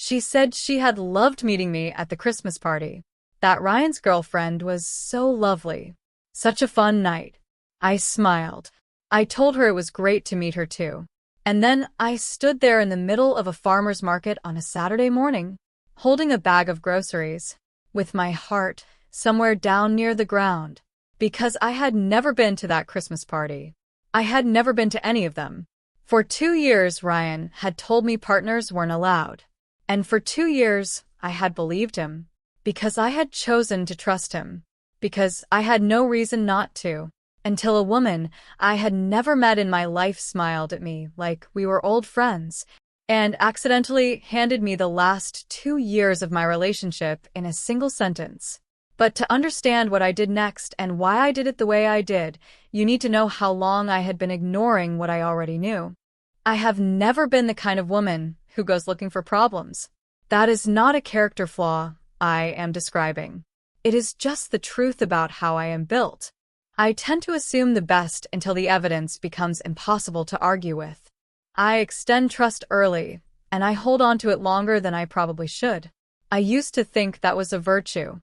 She said she had loved meeting me at the Christmas party. That Ryan's girlfriend was so lovely. Such a fun night. I smiled. I told her it was great to meet her too. And then I stood there in the middle of a farmer's market on a Saturday morning, holding a bag of groceries, with my heart somewhere down near the ground, because I had never been to that Christmas party. I had never been to any of them. For 2 years, Ryan had told me partners weren't allowed. And for 2 years, I had believed him, because I had chosen to trust him, because I had no reason not to, until a woman I had never met in my life smiled at me like we were old friends, and accidentally handed me the last 2 years of my relationship in a single sentence. But to understand what I did next and why I did it the way I did, you need to know how long I had been ignoring what I already knew. I have never been the kind of woman who goes looking for problems. That is not a character flaw I am describing. It is just the truth about how I am built. I tend to assume the best until the evidence becomes impossible to argue with. I extend trust early, and I hold on to it longer than I probably should. I used to think that was a virtue.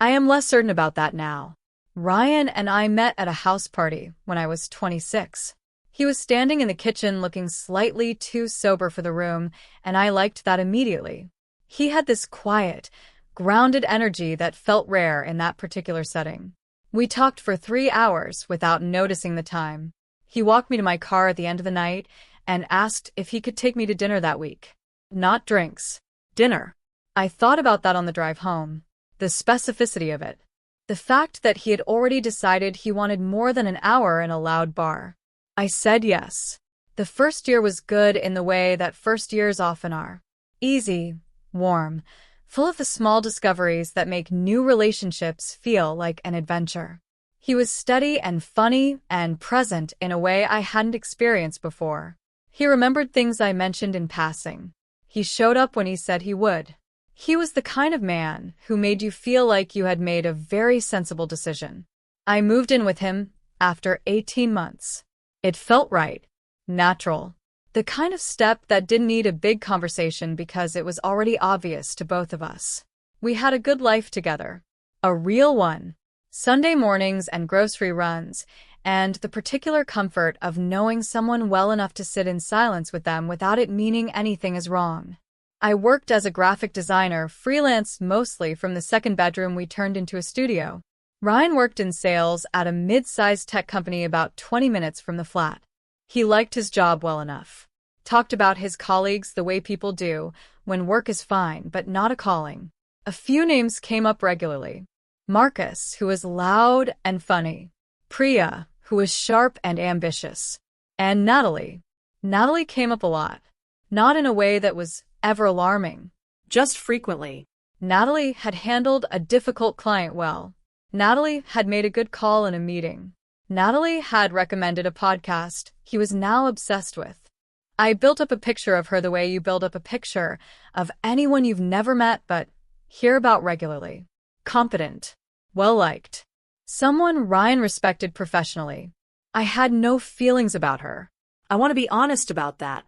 I am less certain about that now. Ryan and I met at a house party when I was 26. He was standing in the kitchen looking slightly too sober for the room, and I liked that immediately. He had this quiet, grounded energy that felt rare in that particular setting. We talked for 3 hours without noticing the time. He walked me to my car at the end of the night and asked if he could take me to dinner that week. Not drinks. Dinner. I thought about that on the drive home. The specificity of it. The fact that he had already decided he wanted more than an hour in a loud bar. I said yes. The first year was good in the way that first years often are. Easy, warm, full of the small discoveries that make new relationships feel like an adventure. He was steady and funny and present in a way I hadn't experienced before. He remembered things I mentioned in passing. He showed up when he said he would. He was the kind of man who made you feel like you had made a very sensible decision. I moved in with him after 18 months. It felt right, natural. The kind of step that didn't need a big conversation because it was already obvious to both of us. We had a good life together. A real one. Sunday mornings and grocery runs, and the particular comfort of knowing someone well enough to sit in silence with them without it meaning anything is wrong. I worked as a graphic designer, freelance mostly from the second bedroom we turned into a studio. Ryan worked in sales at a mid-sized tech company about 20 minutes from the flat. He liked his job well enough. Talked about his colleagues the way people do when work is fine but not a calling. A few names came up regularly. Marcus, who was loud and funny. Priya, who was sharp and ambitious. And Natalie. Natalie came up a lot. Not in a way that was ever alarming. Just frequently. Natalie had handled a difficult client well. Natalie had made a good call in a meeting. Natalie had recommended a podcast he was now obsessed with. I built up a picture of her the way you build up a picture of anyone you've never met but hear about regularly. Competent. Well-liked. Someone Ryan respected professionally. I had no feelings about her. I want to be honest about that.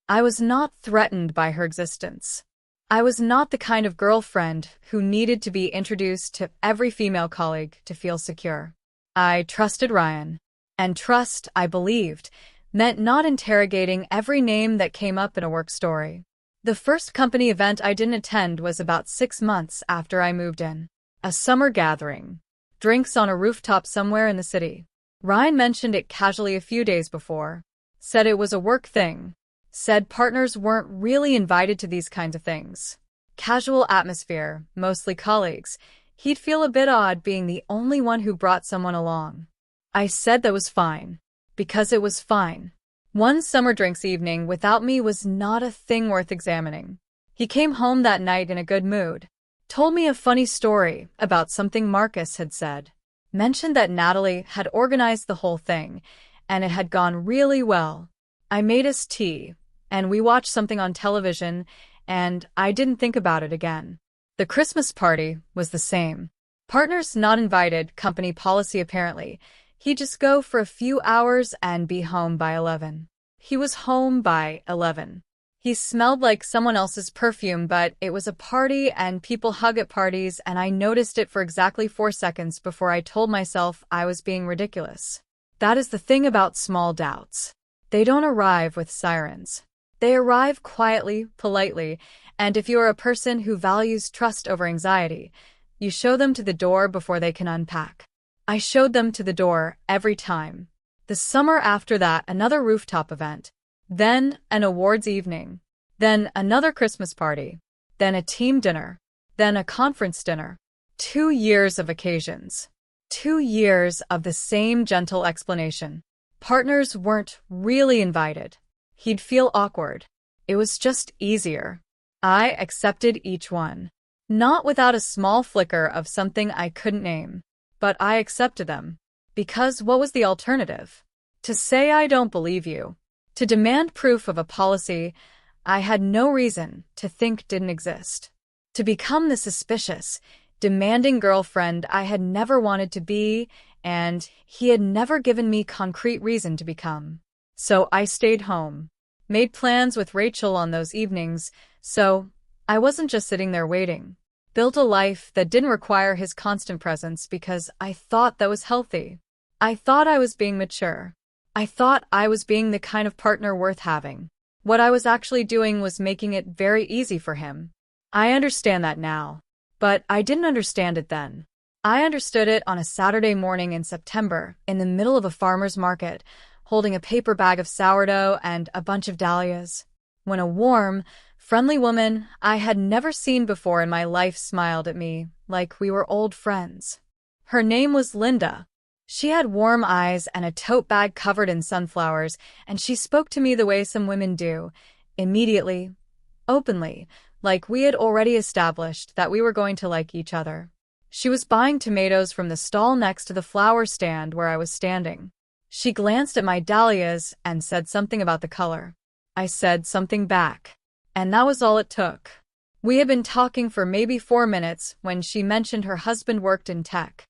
I was not threatened by her existence. I was not the kind of girlfriend who needed to be introduced to every female colleague to feel secure. I trusted Ryan. And trust, I believed, meant not interrogating every name that came up in a work story. The first company event I didn't attend was about 6 months after I moved in. A summer gathering. Drinks on a rooftop somewhere in the city. Ryan mentioned it casually a few days before. Said it was a work thing. Said partners weren't really invited to these kinds of things. Casual atmosphere, mostly colleagues. He'd feel a bit odd being the only one who brought someone along. I said that was fine. Because it was fine. One summer drinks evening without me was not a thing worth examining. He came home that night in a good mood. Told me a funny story about something Marcus had said. Mentioned that Natalie had organized the whole thing, and it had gone really well. I made us tea, and we watched something on television, and I didn't think about it again. The Christmas party was the same. Partners not invited, company policy apparently. He'd just go for a few hours and be home by 11. He was home by 11. He smelled like someone else's perfume, but it was a party and people hug at parties, and I noticed it for exactly 4 seconds before I told myself I was being ridiculous. That is the thing about small doubts. They don't arrive with sirens. They arrive quietly, politely, and if you are a person who values trust over anxiety, you show them to the door before they can unpack. I showed them to the door every time. The summer after that, another rooftop event. Then an awards evening. Then another Christmas party. Then a team dinner. Then a conference dinner. 2 years of occasions. 2 years of the same gentle explanation. Partners weren't really invited. He'd feel awkward. It was just easier. I accepted each one. Not without a small flicker of something I couldn't name. But I accepted them. Because what was the alternative? To say I don't believe you. To demand proof of a policy I had no reason to think didn't exist. To become the suspicious, demanding girlfriend I had never wanted to be, and he had never given me concrete reason to become. So I stayed home. Made plans with Rachel on those evenings, so I wasn't just sitting there waiting. Built a life that didn't require his constant presence because I thought that was healthy. I thought I was being mature. I thought I was being the kind of partner worth having. What I was actually doing was making it very easy for him. I understand that now. But I didn't understand it then. I understood it on a Saturday morning in September, in the middle of a farmer's market, holding a paper bag of sourdough and a bunch of dahlias, when a warm, friendly woman I had never seen before in my life smiled at me like we were old friends. Her name was Linda. She had warm eyes and a tote bag covered in sunflowers, and she spoke to me the way some women do, immediately, openly, like we had already established that we were going to like each other. She was buying tomatoes from the stall next to the flower stand where I was standing. She glanced at my dahlias and said something about the color. I said something back. And that was all it took. We had been talking for maybe 4 minutes when she mentioned her husband worked in tech.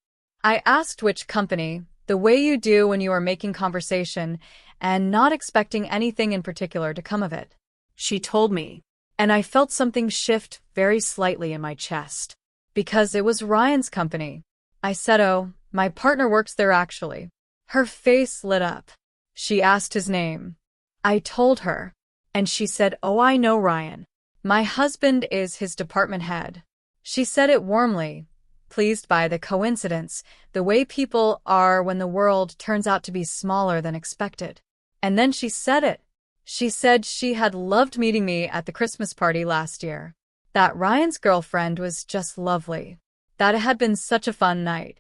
I asked which company, the way you do when you are making conversation, and not expecting anything in particular to come of it. She told me, and I felt something shift very slightly in my chest. Because it was Ryan's company. I said, "Oh, my partner works there actually." Her face lit up. She asked his name. I told her, and she said, "Oh, I know Ryan. My husband is his department head." She said it warmly, pleased by the coincidence, the way people are when the world turns out to be smaller than expected. And then she said it. She said she had loved meeting me at the Christmas party last year. That Ryan's girlfriend was just lovely. That it had been such a fun night.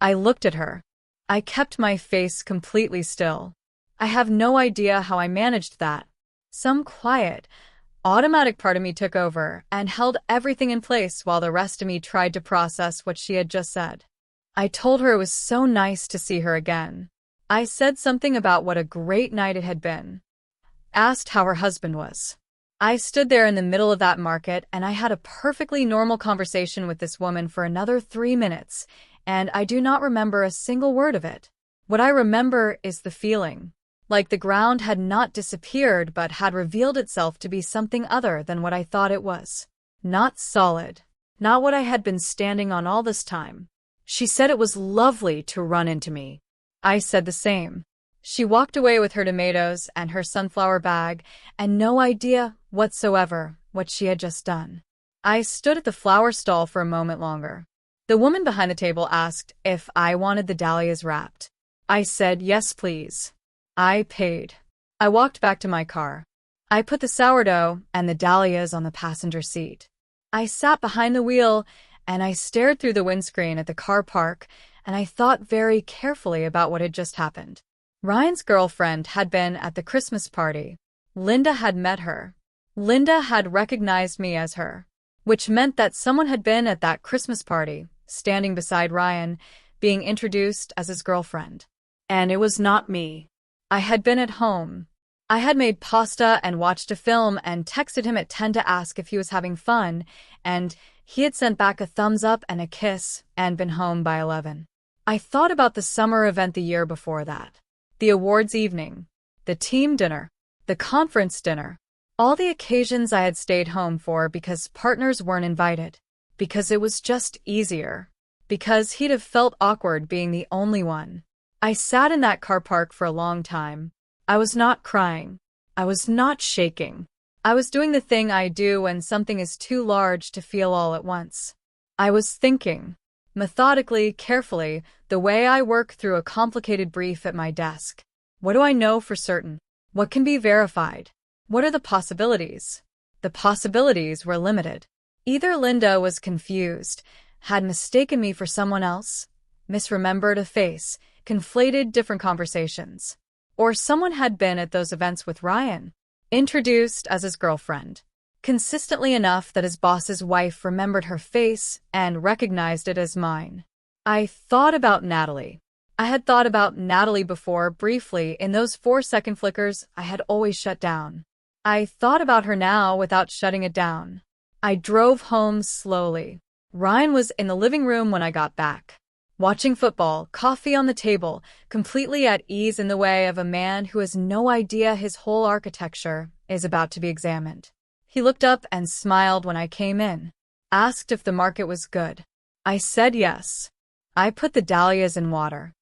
I looked at her. I kept my face completely still. I have no idea how I managed that. Some quiet, automatic part of me took over and held everything in place while the rest of me tried to process what she had just said. I told her it was so nice to see her again. I said something about what a great night it had been. Asked how her husband was. I stood there in the middle of that market and I had a perfectly normal conversation with this woman for another 3 minutes, and I do not remember a single word of it. What I remember is the feeling. Like the ground had not disappeared but had revealed itself to be something other than what I thought it was. Not solid. Not what I had been standing on all this time. She said it was lovely to run into me. I said the same. She walked away with her tomatoes and her sunflower bag, and no idea whatsoever what she had just done. I stood at the flower stall for a moment longer. The woman behind the table asked if I wanted the dahlias wrapped. I said, "Yes, please." I paid. I walked back to my car. I put the sourdough and the dahlias on the passenger seat. I sat behind the wheel and I stared through the windscreen at the car park, and I thought very carefully about what had just happened. Ryan's girlfriend had been at the Christmas party. Linda had met her. Linda had recognized me as her, which meant that someone had been at that Christmas party, standing beside Ryan, being introduced as his girlfriend. And it was not me. I had been at home. I had made pasta and watched a film and texted him at 10 to ask if he was having fun, and he had sent back a thumbs up and a kiss and been home by 11. I thought about the summer event the year before that. The awards evening. The team dinner. The conference dinner. All the occasions I had stayed home for because partners weren't invited, because it was just easier, because he'd have felt awkward being the only one. I sat in that car park for a long time. I was not crying. I was not shaking. I was doing the thing I do when something is too large to feel all at once. I was thinking, methodically, carefully, the way I work through a complicated brief at my desk. What do I know for certain? What can be verified? What are the possibilities? The possibilities were limited. Either Linda was confused, had mistaken me for someone else, misremembered a face, conflated different conversations, or someone had been at those events with Ryan, introduced as his girlfriend, consistently enough that his boss's wife remembered her face and recognized it as mine. I thought about Natalie. I had thought about Natalie before, briefly, in those 4-second flickers I had always shut down. I thought about her now without shutting it down. I drove home slowly. Ryan was in the living room when I got back, watching football, coffee on the table, completely at ease in the way of a man who has no idea his whole architecture is about to be examined. He looked up and smiled when I came in, asked if the market was good. I said yes. I put the dahlias in water.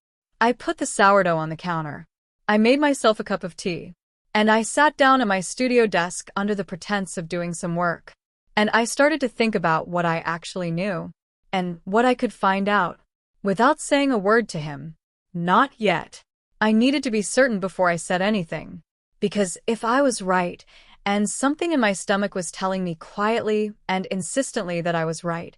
I put the sourdough on the counter. I made myself a cup of tea. And I sat down at my studio desk under the pretense of doing some work. And I started to think about what I actually knew, and what I could find out, without saying a word to him. Not yet. I needed to be certain before I said anything. Because if I was right, and something in my stomach was telling me quietly and insistently that I was right,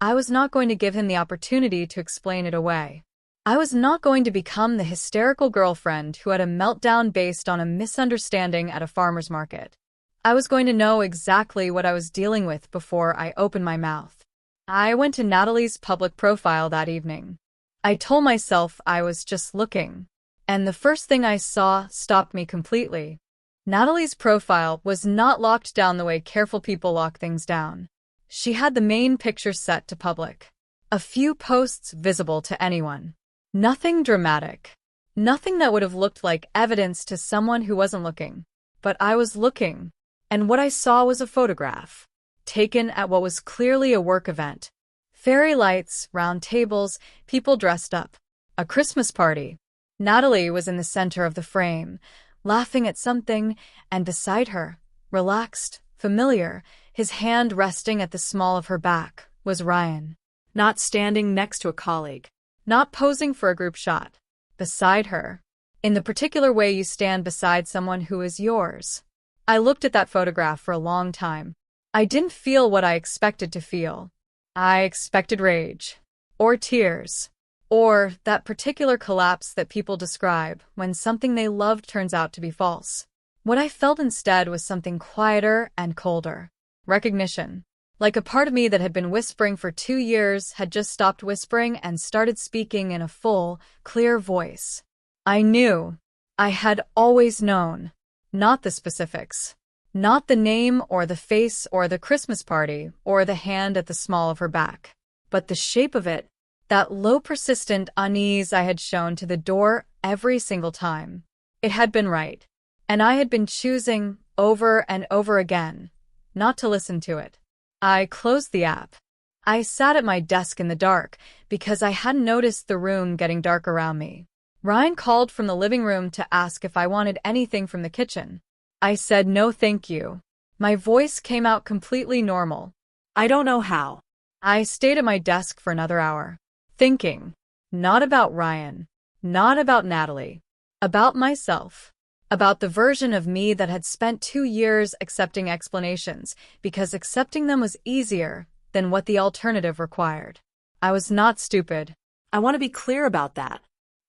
I was not going to give him the opportunity to explain it away. I was not going to become the hysterical girlfriend who had a meltdown based on a misunderstanding at a farmer's market. I was going to know exactly what I was dealing with before I opened my mouth. I went to Natalie's public profile that evening. I told myself I was just looking, and the first thing I saw stopped me completely. Natalie's profile was not locked down the way careful people lock things down. She had the main picture set to public. A few posts visible to anyone. Nothing dramatic. Nothing that would have looked like evidence to someone who wasn't looking. But I was looking, and what I saw was a photograph, taken at what was clearly a work event. Fairy lights, round tables, people dressed up. A Christmas party. Natalie was in the center of the frame, laughing at something, and beside her, relaxed, familiar, his hand resting at the small of her back, was Ryan. Not standing next to a colleague. Not posing for a group shot. Beside her. In the particular way you stand beside someone who is yours. I looked at that photograph for a long time. I didn't feel what I expected to feel. I expected rage. Or tears. Or that particular collapse that people describe when something they loved turns out to be false. What I felt instead was something quieter and colder. Recognition. Like a part of me that had been whispering for 2 years had just stopped whispering and started speaking in a full, clear voice. I knew. I had always known. Not the specifics. Not the name or the face or the Christmas party or the hand at the small of her back. But the shape of it. That low persistent unease I had shown to the door every single time. It had been right. And I had been choosing, over and over again, not to listen to it. I closed the app. I sat at my desk in the dark because I hadn't noticed the room getting dark around me. Ryan called from the living room to ask if I wanted anything from the kitchen. I said no thank you. My voice came out completely normal. I don't know how. I stayed at my desk for another hour, thinking. Not about Ryan. Not about Natalie. About myself. About the version of me that had spent 2 years accepting explanations because accepting them was easier than what the alternative required. I was not stupid. I want to be clear about that.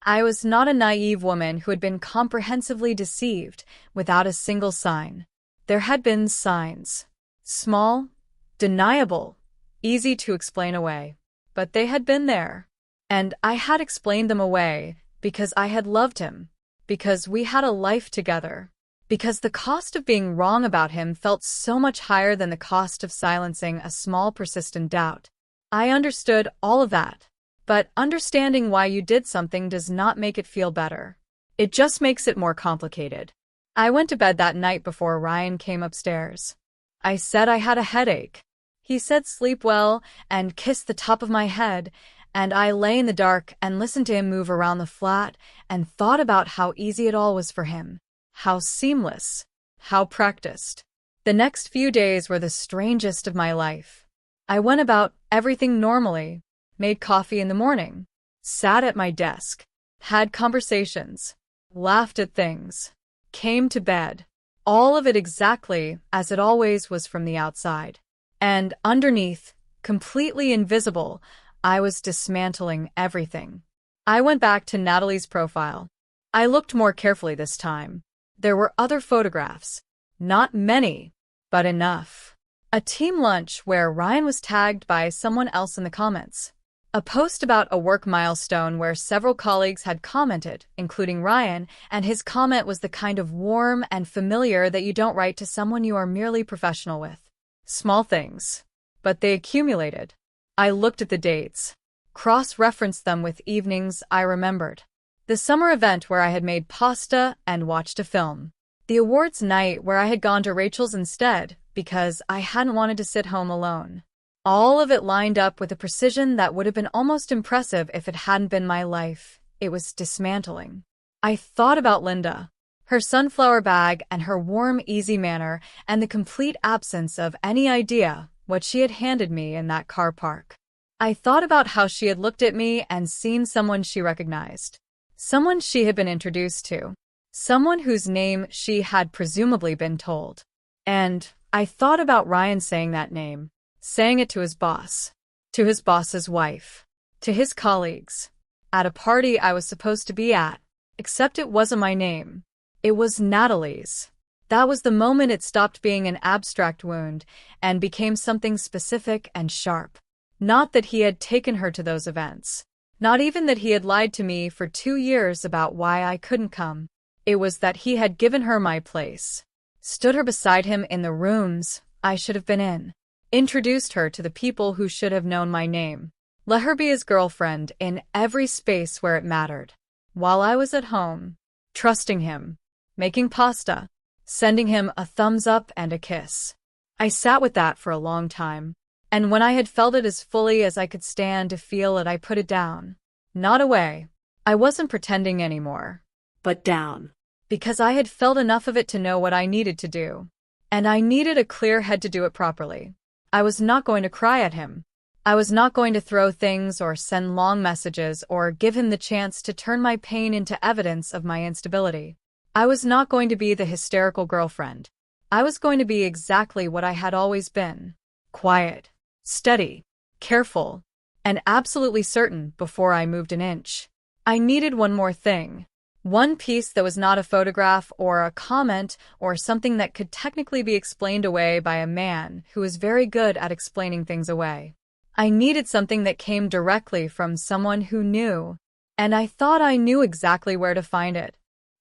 I was not a naive woman who had been comprehensively deceived without a single sign. There had been signs. Small, deniable, easy to explain away. But they had been there. And I had explained them away because I had loved him. Because we had a life together. Because the cost of being wrong about him felt so much higher than the cost of silencing a small persistent doubt. I understood all of that. But understanding why you did something does not make it feel better. It just makes it more complicated. I went to bed that night before Ryan came upstairs. I said I had a headache. He said sleep well and kissed the top of my head, and I lay in the dark and listened to him move around the flat and thought about how easy it all was for him. How seamless. How practiced. The next few days were the strangest of my life. I went about everything normally, made coffee in the morning, sat at my desk, had conversations, laughed at things, came to bed. All of it exactly as it always was from the outside. And underneath, completely invisible, I was dismantling everything. I went back to Natalie's profile. I looked more carefully this time. There were other photographs. Not many, but enough. A team lunch where Ryan was tagged by someone else in the comments. A post about a work milestone where several colleagues had commented, including Ryan, and his comment was the kind of warm and familiar that you don't write to someone you are merely professional with. Small things. But they accumulated. I looked at the dates, cross-referenced them with evenings I remembered. The summer event where I had made pasta and watched a film. The awards night where I had gone to Rachel's instead because I hadn't wanted to sit home alone. All of it lined up with a precision that would have been almost impressive if it hadn't been my life. It was dismantling. I thought about Linda, her sunflower bag and her warm, easy manner, and the complete absence of any idea what she had handed me in that car park. I thought about how she had looked at me and seen someone she recognized. Someone she had been introduced to. Someone whose name she had presumably been told. And I thought about Ryan saying that name, saying it to his boss, to his boss's wife, to his colleagues, at a party I was supposed to be at, except it wasn't my name. It was Natalie's. That was the moment it stopped being an abstract wound and became something specific and sharp. Not that he had taken her to those events. Not even that he had lied to me for 2 years about why I couldn't come. It was that he had given her my place. Stood her beside him in the rooms I should have been in. Introduced her to the people who should have known my name. Let her be his girlfriend in every space where it mattered. While I was at home, trusting him, making pasta, sending him a thumbs up and a kiss. I sat with that for a long time. And when I had felt it as fully as I could stand to feel it, I put it down. Not away. I wasn't pretending anymore. But down. Because I had felt enough of it to know what I needed to do. And I needed a clear head to do it properly. I was not going to cry at him. I was not going to throw things or send long messages or give him the chance to turn my pain into evidence of my instability. I was not going to be the hysterical girlfriend. I was going to be exactly what I had always been. Quiet. Steady, careful, and absolutely certain before I moved an inch. I needed one more thing. One piece that was not a photograph or a comment or something that could technically be explained away by a man who was very good at explaining things away. I needed something that came directly from someone who knew, and I thought I knew exactly where to find it.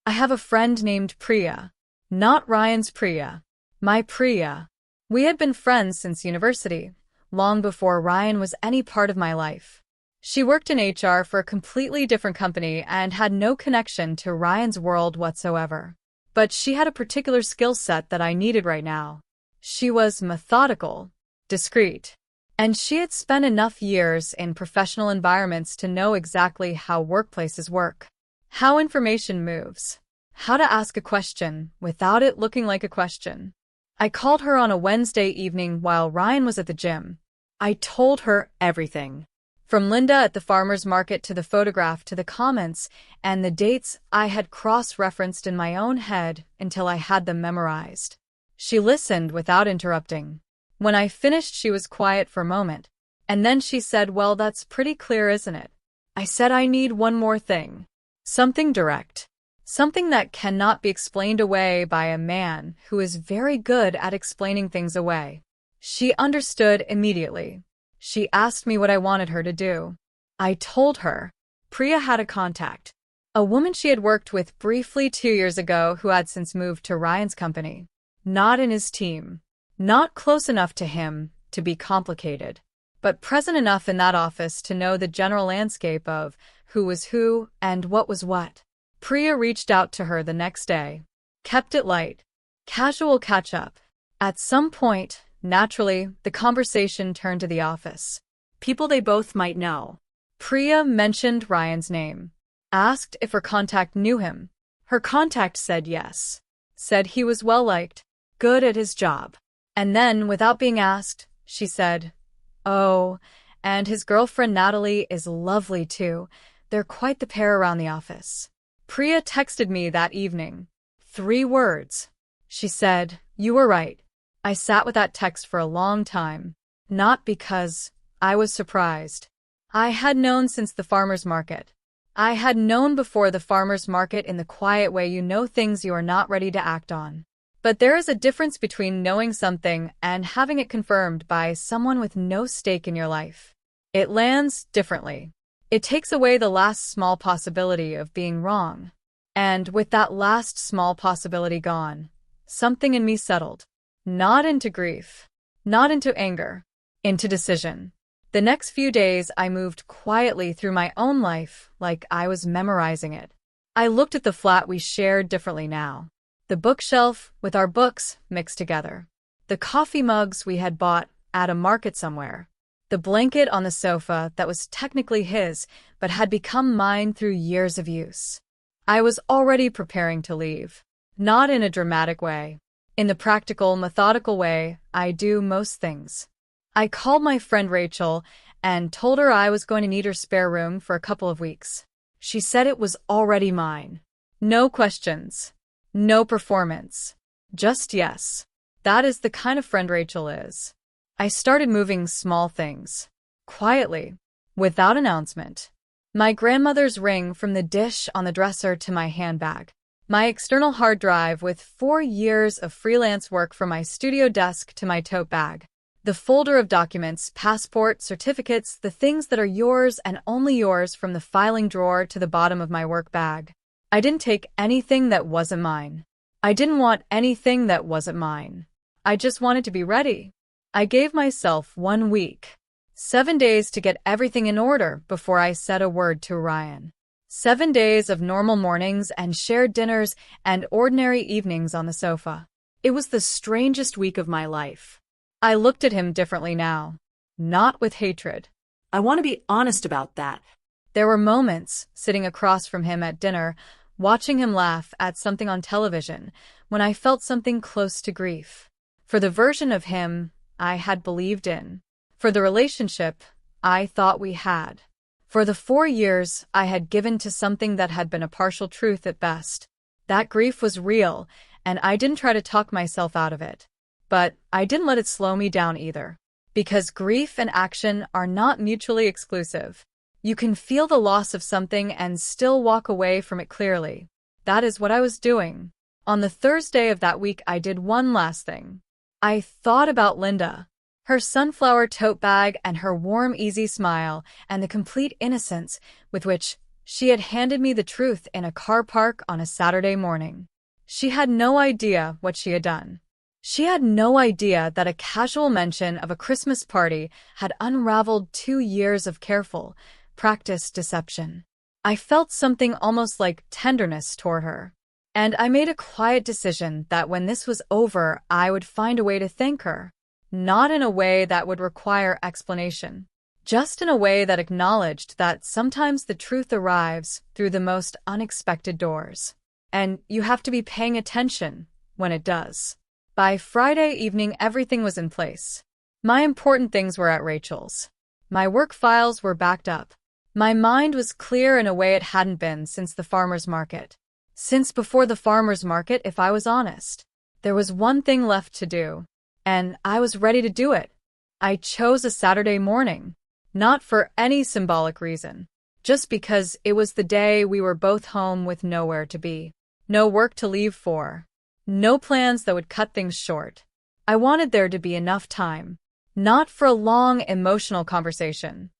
I have a friend named Priya. Not Ryan's Priya. My Priya. We had been friends since university. Long before Ryan was any part of my life. She worked in HR for a completely different company and had no connection to Ryan's world whatsoever. But she had a particular skill set that I needed right now. She was methodical, discreet, and she had spent enough years in professional environments to know exactly how workplaces work, how information moves, how to ask a question without it looking like a question. I called her on a Wednesday evening while Ryan was at the gym. I told her everything. From Linda at the farmer's market to the photograph to the comments and the dates I had cross-referenced in my own head until I had them memorized. She listened without interrupting. When I finished, she was quiet for a moment. And then she said, "Well, that's pretty clear, isn't it?" I said, "I need one more thing. Something direct. Something that cannot be explained away by a man who is very good at explaining things away." She understood immediately. She asked me what I wanted her to do. I told her. Priya had a contact. A woman she had worked with briefly 2 years ago who had since moved to Ryan's company. Not in his team. Not close enough to him to be complicated. But present enough in that office to know the general landscape of who was who and what was what. Priya reached out to her the next day. Kept it light. Casual catch-up. At some point, naturally, the conversation turned to the office. People they both might know. Priya mentioned Ryan's name. Asked if her contact knew him. Her contact said yes. Said he was well-liked, good at his job. And then, without being asked, she said, "Oh, and his girlfriend Natalie is lovely too. They're quite the pair around the office." Priya texted me that evening. 3 words. She said, "You were right." I sat with that text for a long time. Not because I was surprised. I had known since the farmer's market. I had known before the farmer's market in the quiet way you know things you are not ready to act on. But there is a difference between knowing something and having it confirmed by someone with no stake in your life. It lands differently. It takes away the last small possibility of being wrong. And with that last small possibility gone, something in me settled. Not into grief. Not into anger. Into decision. The next few days I moved quietly through my own life like I was memorizing it. I looked at the flat we shared differently now. The bookshelf with our books mixed together. The coffee mugs we had bought at a market somewhere. The blanket on the sofa that was technically his but had become mine through years of use. I was already preparing to leave. Not in a dramatic way. In the practical, methodical way I do most things. I called my friend Rachel and told her I was going to need her spare room for a couple of weeks. She said it was already mine. No questions. No performance. Just yes. That is the kind of friend Rachel is. I started moving small things. Quietly. Without announcement. My grandmother's ring from the dish on the dresser to my handbag. My external hard drive with 4 years of freelance work from my studio desk to my tote bag. The folder of documents, passport, certificates, the things that are yours and only yours from the filing drawer to the bottom of my work bag. I didn't take anything that wasn't mine. I didn't want anything that wasn't mine. I just wanted to be ready. I gave myself 1 week. 7 days to get everything in order before I said a word to Ryan. 7 days of normal mornings and shared dinners and ordinary evenings on the sofa. It was the strangest week of my life. I looked at him differently now. Not with hatred. I want to be honest about that. There were moments, sitting across from him at dinner, watching him laugh at something on television, when I felt something close to grief. For the version of him I had believed in. For the relationship I thought we had. For the 4 years I had given to something that had been a partial truth at best. That grief was real, and I didn't try to talk myself out of it. But I didn't let it slow me down either. Because grief and action are not mutually exclusive. You can feel the loss of something and still walk away from it clearly. That is what I was doing. On the Thursday of that week I did one last thing. I thought about Linda. Her sunflower tote bag and her warm, easy smile and the complete innocence with which she had handed me the truth in a car park on a Saturday morning. She had no idea what she had done. She had no idea that a casual mention of a Christmas party had unraveled 2 years of careful, practiced deception. I felt something almost like tenderness toward her. And I made a quiet decision that when this was over, I would find a way to thank her. Not in a way that would require explanation. Just in a way that acknowledged that sometimes the truth arrives through the most unexpected doors. And you have to be paying attention when it does. By Friday evening, everything was in place. My important things were at Rachel's. My work files were backed up. My mind was clear in a way it hadn't been since the farmer's market. Since before the farmer's market, if I was honest. There was one thing left to do. And I was ready to do it. I chose a Saturday morning. Not for any symbolic reason. Just because it was the day we were both home with nowhere to be. No work to leave for. No plans that would cut things short. I wanted there to be enough time. Not for a long emotional conversation.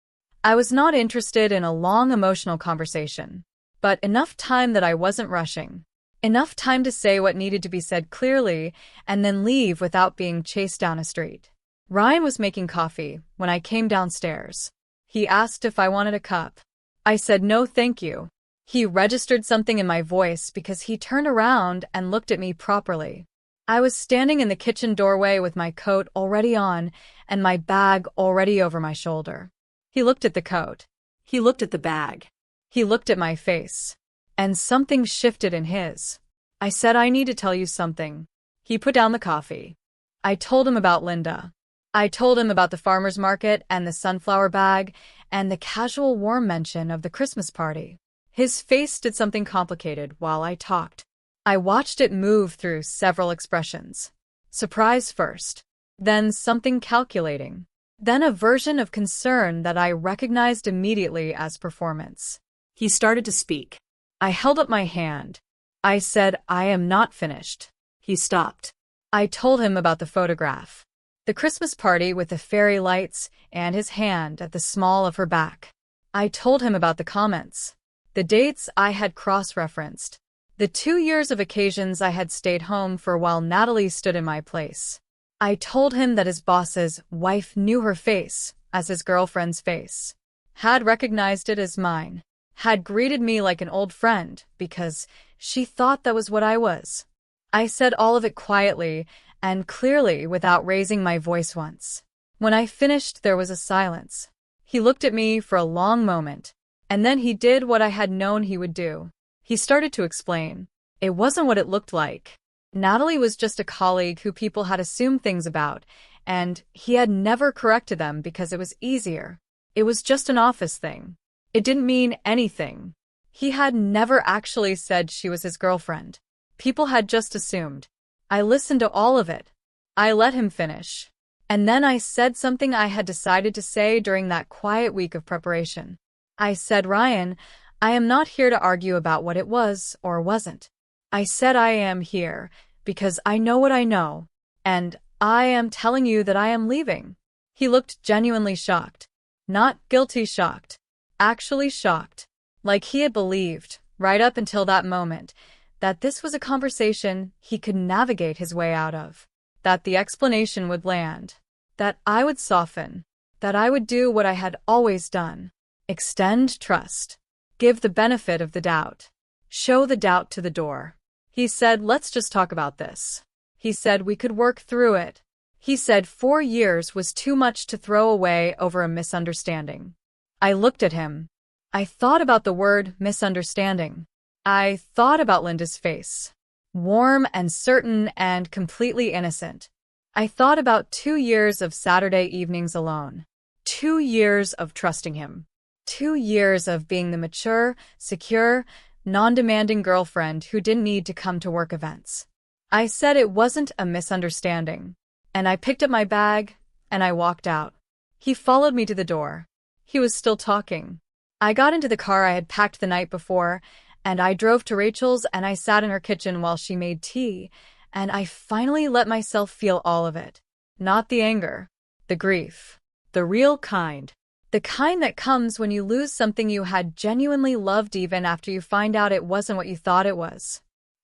I was not interested in a long emotional conversation. But enough time that I wasn't rushing. Enough time to say what needed to be said clearly and then leave without being chased down a street. Ryan was making coffee when I came downstairs. He asked if I wanted a cup. I said no thank you. He registered something in my voice because he turned around and looked at me properly. I was standing in the kitchen doorway with my coat already on and my bag already over my shoulder. He looked at the coat. He looked at the bag. He looked at my face. And something shifted in his. I said, I need to tell you something. He put down the coffee. I told him about Linda. I told him about the farmer's market and the sunflower bag and the casual warm mention of the Christmas party. His face did something complicated while I talked. I watched it move through several expressions. Surprise first, then something calculating, then a version of concern that I recognized immediately as performance. He started to speak. I held up my hand. I said, I am not finished. He stopped. I told him about the photograph, the Christmas party with the fairy lights and his hand at the small of her back. I told him about the comments, the dates I had cross-referenced, the 2 years of occasions I had stayed home for while Natalie stood in my place. I told him that his boss's wife knew her face as his girlfriend's face, had recognized it as mine, had greeted me like an old friend because she thought that was what I was. I said all of it quietly and clearly without raising my voice once. When I finished, there was a silence. He looked at me for a long moment, and then he did what I had known he would do. He started to explain. It wasn't what it looked like. Natalie was just a colleague who people had assumed things about, and he had never corrected them because it was easier. It was just an office thing. It didn't mean anything. He had never actually said she was his girlfriend. People had just assumed. I listened to all of it. I let him finish. And then I said something I had decided to say during that quiet week of preparation. I said, Ryan, I am not here to argue about what it was or wasn't. I said I am here because I know what I know, and I am telling you that I am leaving. He looked genuinely shocked. Not guilty shocked. Actually shocked. Like he had believed, right up until that moment, that this was a conversation he could navigate his way out of, that the explanation would land, that I would soften, that I would do what I had always done, extend trust, give the benefit of the doubt, show the doubt to the door. He said, let's just talk about this. He said we could work through it. He said 4 years was too much to throw away over a misunderstanding. I looked at him. I thought about the word misunderstanding. I thought about Linda's face. Warm and certain and completely innocent. I thought about 2 years of Saturday evenings alone. 2 years of trusting him. 2 years of being the mature, secure, non-demanding girlfriend who didn't need to come to work events. I said it wasn't a misunderstanding. And I picked up my bag, and I walked out. He followed me to the door. He was still talking. I got into the car I had packed the night before, and I drove to Rachel's and I sat in her kitchen while she made tea, and I finally let myself feel all of it. Not the anger, the grief, the real kind. The kind that comes when you lose something you had genuinely loved even after you find out it wasn't what you thought it was.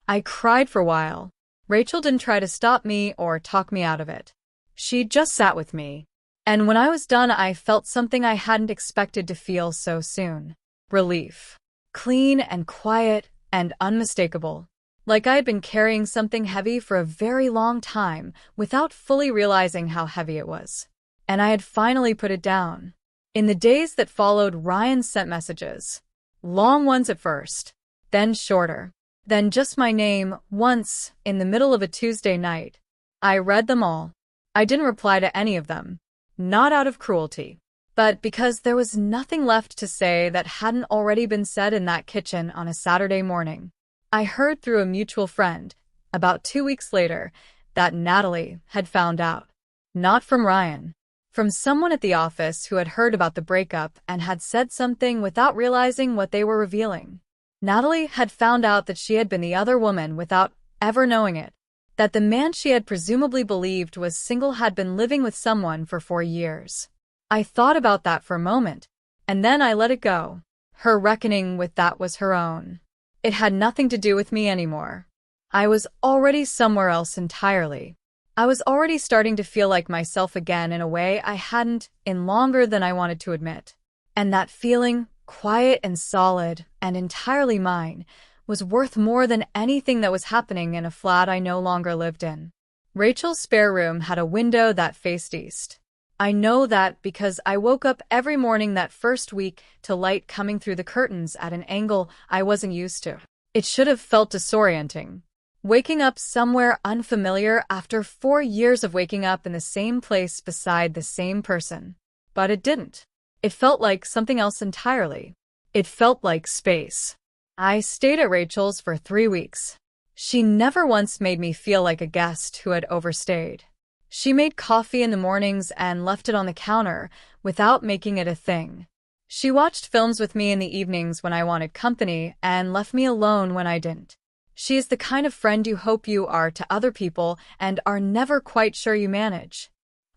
I cried for a while. Rachel didn't try to stop me or talk me out of it. She just sat with me. And when I was done, I felt something I hadn't expected to feel so soon. Relief. Clean and quiet and unmistakable. Like I had been carrying something heavy for a very long time without fully realizing how heavy it was. And I had finally put it down. In the days that followed, Ryan sent messages. Long ones at first, then shorter, then just my name once in the middle of a Tuesday night. I read them all. I didn't reply to any of them, not out of cruelty, but because there was nothing left to say that hadn't already been said in that kitchen on a Saturday morning. I heard through a mutual friend, about 2 weeks later, that Natalie had found out. Not from Ryan. From someone at the office who had heard about the breakup and had said something without realizing what they were revealing. Natalie had found out that she had been the other woman without ever knowing it, that the man she had presumably believed was single had been living with someone for 4 years. I thought about that for a moment, and then I let it go. Her reckoning with that was her own. It had nothing to do with me anymore. I was already somewhere else entirely. I was already starting to feel like myself again in a way I hadn't in longer than I wanted to admit. And that feeling quiet and solid and entirely mine, was worth more than anything that was happening in a flat I no longer lived in. Rachel's spare room had a window that faced east. I know that because I woke up every morning that first week to light coming through the curtains at an angle I wasn't used to. It should have felt disorienting. Waking up somewhere unfamiliar after 4 years of waking up in the same place beside the same person. But it didn't. It felt like something else entirely. It felt like space. I stayed at Rachel's for 3 weeks. She never once made me feel like a guest who had overstayed. She made coffee in the mornings and left it on the counter without making it a thing. She watched films with me in the evenings when I wanted company and left me alone when I didn't. She is the kind of friend you hope you are to other people and are never quite sure you manage.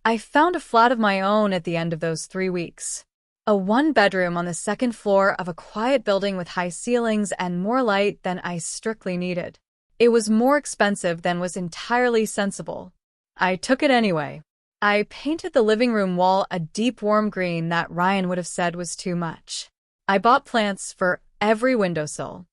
I found a flat of my own at the end of those 3 weeks. A 1-bedroom on the second floor of a quiet building with high ceilings and more light than I strictly needed. It was more expensive than was entirely sensible. I took it anyway. I painted the living room wall a deep warm green that Ryan would have said was too much. I bought plants for every windowsill.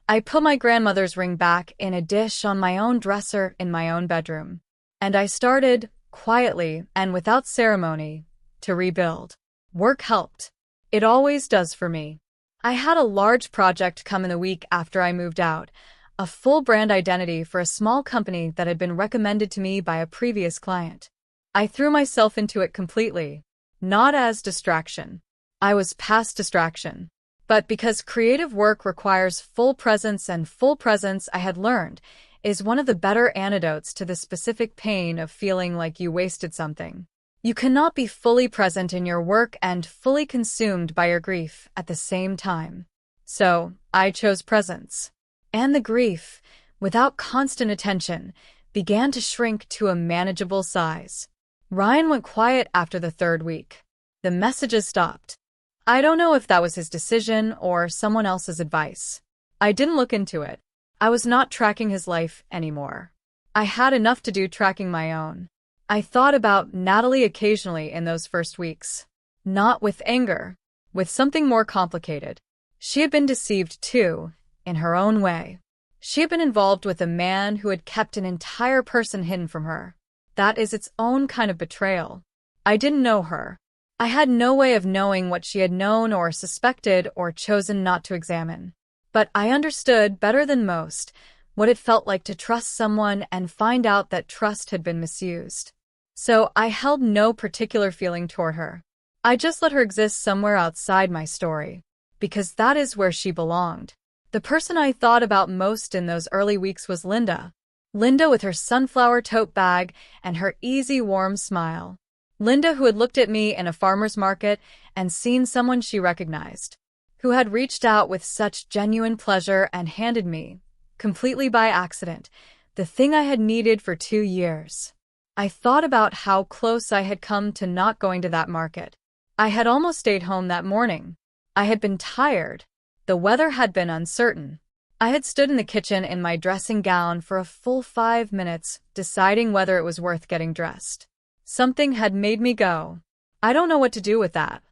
I put my grandmother's ring back in a dish on my own dresser in my own bedroom. And I started, quietly and without ceremony, to rebuild. Work helped. It always does for me. I had a large project come in the week after I moved out, a full brand identity for a small company that had been recommended to me by a previous client. I threw myself into it completely, not as distraction. I was past distraction. But because creative work requires full presence, and full presence, I had learned, is one of the better antidotes to the specific pain of feeling like you wasted something. You cannot be fully present in your work and fully consumed by your grief at the same time. So, I chose presence. And the grief, without constant attention, began to shrink to a manageable size. Ryan went quiet after the 3rd week. The messages stopped. I don't know if that was his decision or someone else's advice. I didn't look into it. I was not tracking his life anymore. I had enough to do tracking my own. I thought about Natalie occasionally in those first weeks. Not with anger, with something more complicated. She had been deceived too, in her own way. She had been involved with a man who had kept an entire person hidden from her. That is its own kind of betrayal. I didn't know her. I had no way of knowing what she had known or suspected or chosen not to examine. But I understood better than most what it felt like to trust someone and find out that trust had been misused. So I held no particular feeling toward her. I just let her exist somewhere outside my story, because that is where she belonged. The person I thought about most in those early weeks was Linda. Linda with her sunflower tote bag and her easy, warm smile. Linda who had looked at me in a farmer's market and seen someone she recognized, who had reached out with such genuine pleasure and handed me, completely by accident, the thing I had needed for 2 years. I thought about how close I had come to not going to that market. I had almost stayed home that morning. I had been tired. The weather had been uncertain. I had stood in the kitchen in my dressing gown for a full 5 minutes, deciding whether it was worth getting dressed. Something had made me go. I don't know what to do with that.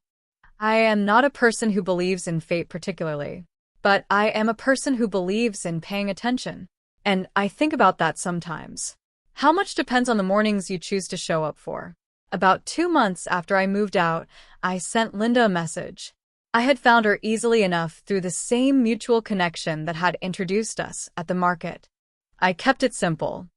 I am not a person who believes in fate particularly, but I am a person who believes in paying attention. And I think about that sometimes. How much depends on the mornings you choose to show up for. About 2 months after I moved out, I sent Linda a message. I had found her easily enough through the same mutual connection that had introduced us at the market. I kept it simple.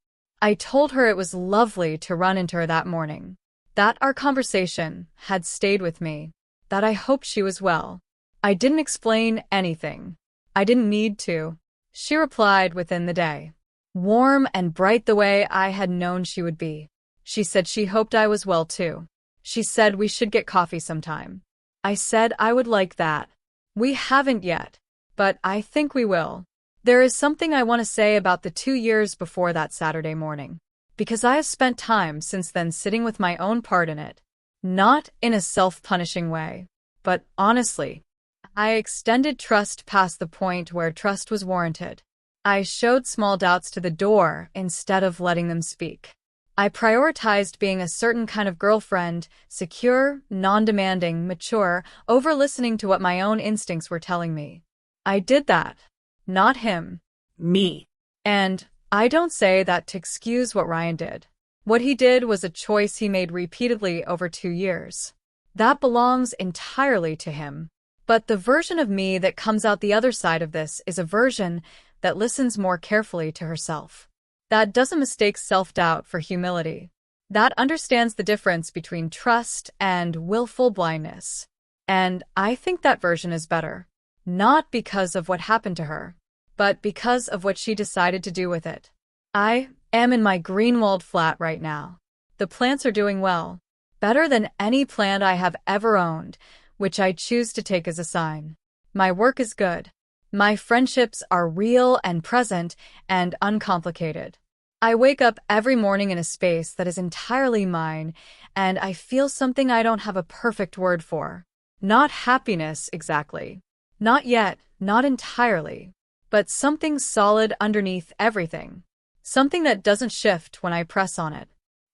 I told her it was lovely to run into her that morning, that our conversation had stayed with me, that I hoped she was well. I didn't explain anything. I didn't need to. She replied within the day, warm and bright the way I had known she would be. She said she hoped I was well too. She said we should get coffee sometime. I said I would like that. We haven't yet, but I think we will. There is something I want to say about the 2 years before that Saturday morning, because I have spent time since then sitting with my own part in it. Not in a self-punishing way, but honestly. I extended trust past the point where trust was warranted. I showed small doubts to the door instead of letting them speak. I prioritized being a certain kind of girlfriend, secure, non-demanding, mature, over listening to what my own instincts were telling me. I did that. Not him. Me. And I don't say that to excuse what Ryan did. What he did was a choice he made repeatedly over 2 years. That belongs entirely to him. But the version of me that comes out the other side of this is a version that listens more carefully to herself. That doesn't mistake self-doubt for humility. That understands the difference between trust and willful blindness. And I think that version is better. Not because of what happened to her, but because of what she decided to do with it. I am in my green-walled flat right now. The plants are doing well. Better than any plant I have ever owned, which I choose to take as a sign. My work is good. My friendships are real and present and uncomplicated. I wake up every morning in a space that is entirely mine, and I feel something I don't have a perfect word for. Not happiness, exactly. Not yet, not entirely. But something solid underneath everything. Something that doesn't shift when I press on it.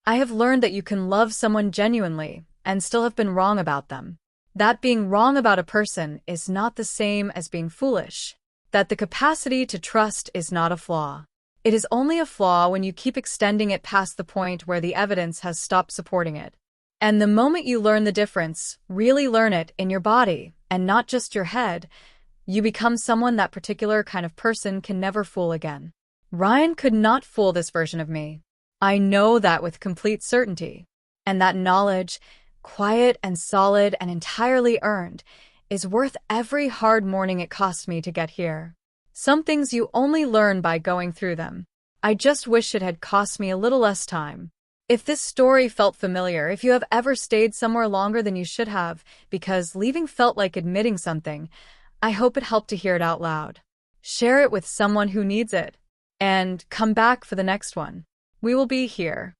I have learned that you can love someone genuinely and still have been wrong about them. That being wrong about a person is not the same as being foolish. That the capacity to trust is not a flaw. It is only a flaw when you keep extending it past the point where the evidence has stopped supporting it. And the moment you learn the difference, really learn it in your body, and not just your head, you become someone that particular kind of person can never fool again. Ryan could not fool this version of me. I know that with complete certainty. And that knowledge, quiet and solid and entirely earned, is worth every hard morning it cost me to get here. Some things you only learn by going through them. I just wish it had cost me a little less time. If this story felt familiar, if you have ever stayed somewhere longer than you should have, because leaving felt like admitting something, I hope it helped to hear it out loud. Share it with someone who needs it. And come back for the next one. We will be here.